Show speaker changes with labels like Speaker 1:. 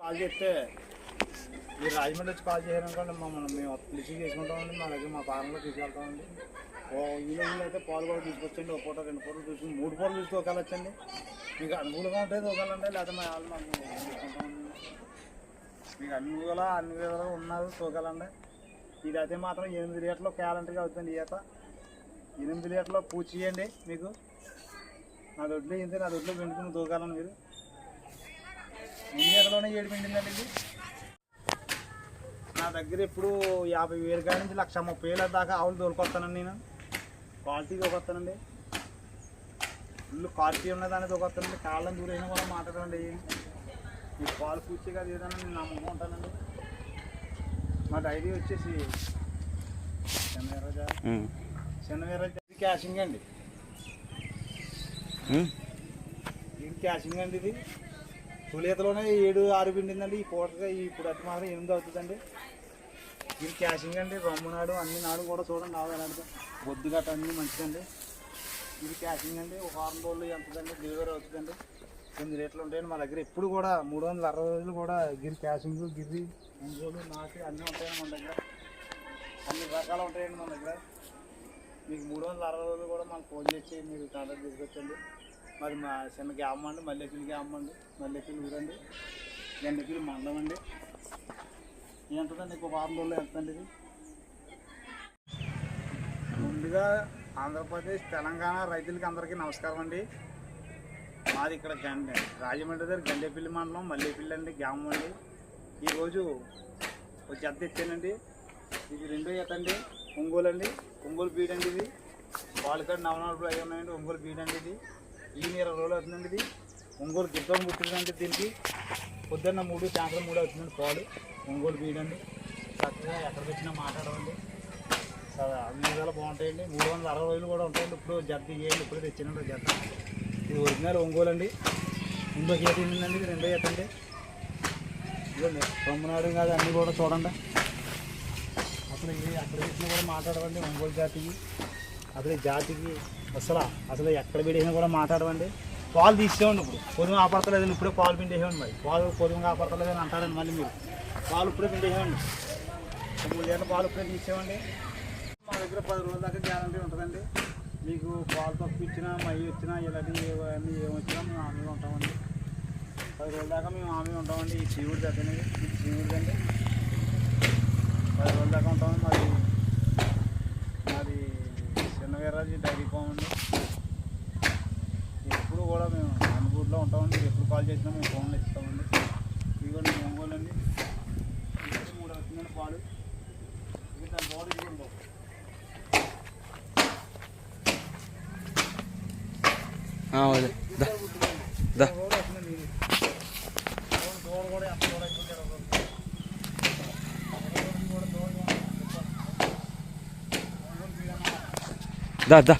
Speaker 1: Call చేస్తే మీరు రాజమండ్రి వచ్చి కాల్ చేయాలనుకోండి మమ్మల్ని మేము రిసీవ్ చేసుకుంటామండి. మా దగ్గర మా ఫారంలో తీసుకెళ్తామండి. ఈవినింగ్ అయితే పాలు కూడా తీసుకొచ్చండి. ఒక పూట 2 పూటలు తీసుకుని 3 పూటలు తీసుకోగలచ్చండి. మీకు అనుకూలంగా ఉంటుంది తోకాలంటే, లేకపోతే మా వాళ్ళు మాకు తీసుకుంటామండి. మీకు అన్ని విధాలుగా ఉన్నారు తోకాలండి. ఇదైతే మాత్రం 8 లీటర్లు క్యాలెండర్గా అవుతుంది. ఈత 8 లీటర్లో పూజ చేయండి. మీకు నా దొడ్లో ఇంతే, నా దొడ్లో పిండుకుని తోకాలని మీరు 8 లీటర్లోనే 7 పిండిందండి. ఇది నా దగ్గర ఇప్పుడు 50,000 కాడి నుంచి 1,30,000 దాకా ఆవులు తోలుకొస్తానండి. నేను క్వాలిటీ తోకొస్తానండి. ఫుల్ క్వాలిటీ ఉన్నదాన్ని తోకొస్తానండి. కాళ్ళని దూరైనా కూడా మాట్లాడండి. మీకు పాలు పూర్తిగా ఏదైనా నేను నమ్మకం ఉంటానండి. మా డైరీ వచ్చేసి శనవీరరాజు క్యాషింగ్ అండి. ఇది క్యాషింగ్ అండి. ఇది తొలితలోనే 7-6 పిండిందండి. ఈ పూటగా ఇప్పుడు అది మాత్రం 8 అవుతుందండి. ఇది క్యాషింగ్ అండి. రొమ్ము నాడు అన్ని నాడు కూడా చూడండి. ఆదాయాలు బొద్దు గట్ట అన్నీ మంచిదండి. ఇది క్యాషింగ్ అండి. ఒక 6 రోజులు ఎంతదండి డెలివరీ అవుతుందండి. 8 రేట్లు ఉంటాయండి మా దగ్గర. ఎప్పుడు కూడా 360 రోజులు కూడా గిరి క్యాషింగ్, గిరి ఒంగోలు, నాటి అన్నీ ఉంటాయండి మన దగ్గర. అన్ని రకాలు ఉంటాయండి మన దగ్గర. మీకు 360 రోజులు కూడా మాకు ఫోన్ చేసి మీరు కాంటాక్ట్ తీసుకొచ్చండి. మరి మా చిన్నకి అమ్మండి, మల్లెపిల్లికి అమ్మండి. మల్లెపిల్లి ఊరండి, గండెపిల్లి మండలం అండి. ఎంతదండి? ఒక 6 రోజుల్లో ఎంతండి ఇది? ముందుగా ఆంధ్రప్రదేశ్, తెలంగాణ రైతులకి అందరికీ నమస్కారం అండి. మాది ఇక్కడ రాజమండ్రి దగ్గర గండెపిల్లి మండలం, మల్లెపిల్లి అండి, గ్రామం అండి. ఈరోజు ఒక జత తెచ్చానండి. ఇది 2వ ఈత అండి. ఒంగోలు అండి, ఒంగోలు బీడ్ అండి. ఇది పాలకాడు నవనాడులు అవి ఉన్నాయండి. ఒంగోలు బీడ్ అండి. ఇది 20 రోజులు అవుతుందండి. ఇది ఒంగోలు గిద్దం పుట్టిందండి. దీనికి పొద్దున్న 3, సాయంత్రం 3 అవుతుందండి పాలు. ఒంగోలు బీడ్ అండి. చక్కగా ఎక్కడికి వచ్చినా మాట్లాడమండి. అన్ని విధాలు బాగుంటాయండి. 360 రోజులు కూడా ఉంటాయండి. ఇప్పుడు జత చేయండి. ఇప్పుడు తెచ్చినండి జత. ఇది ఒరిజినల్ ఒంగోలు అండి. 2వ ఈత ఏంటండి? ఇది 2వ ఈత అండి. ఇదిగోండి రొమ్మనాడు కాదు అన్నీ కూడా చూడండి. అసలు అక్కడ వేసినా కూడా మాట్లాడవండి. ఒంగోలు జాతికి అసలు ఈ జాతికి అసలు ఎక్కడ పెట్టేసినా కూడా మాట్లాడవండి. పాలు తీసేవండి. ఇప్పుడు పొదుగు ఆపడతలేదండి. ఇప్పుడే పాలు పిండేసేవండి. మరి పాలు పొదుగు ఆపడతలేదని అంటారండి. మళ్ళీ మీరు పాలు ఇప్పుడే పిండేసేవండి. 3 లీటర్ల పాలు ఇప్పుడే తీసేవండి. మా దగ్గర 10 రోజుల దాకా గ్యారంటీ ఉంటుందండి. మీకు పాలు తక్కువ ఇచ్చినా, మై వచ్చినా, ఇలాంటివి ఇవన్నీ ఏమొచ్చినా మేము హామీ ఉంటామండి. 10 రోజుల దాకా మేము హామీ ఉంటామండి. ఈ చీవుడు దగ్గర ఇది చీవుడిదండి. 10 రోజుల దాకా ఉంటామండి. మాది శనవీరరాజు డైరీ ఫామ్ అండి. ఎప్పుడు కూడా మేము అనుభూతిలో ఉంటామండి. ఎప్పుడు కాల్ చేసినా మేము ఫోన్లో ఇస్తామండి. ఇదిగోండి ఒంగోలు అండి. ఇప్పుడు 3 అవుతుందండి పాలు. ఇది దాని బాడీ ఇదిగోండి బాబు.
Speaker 2: దా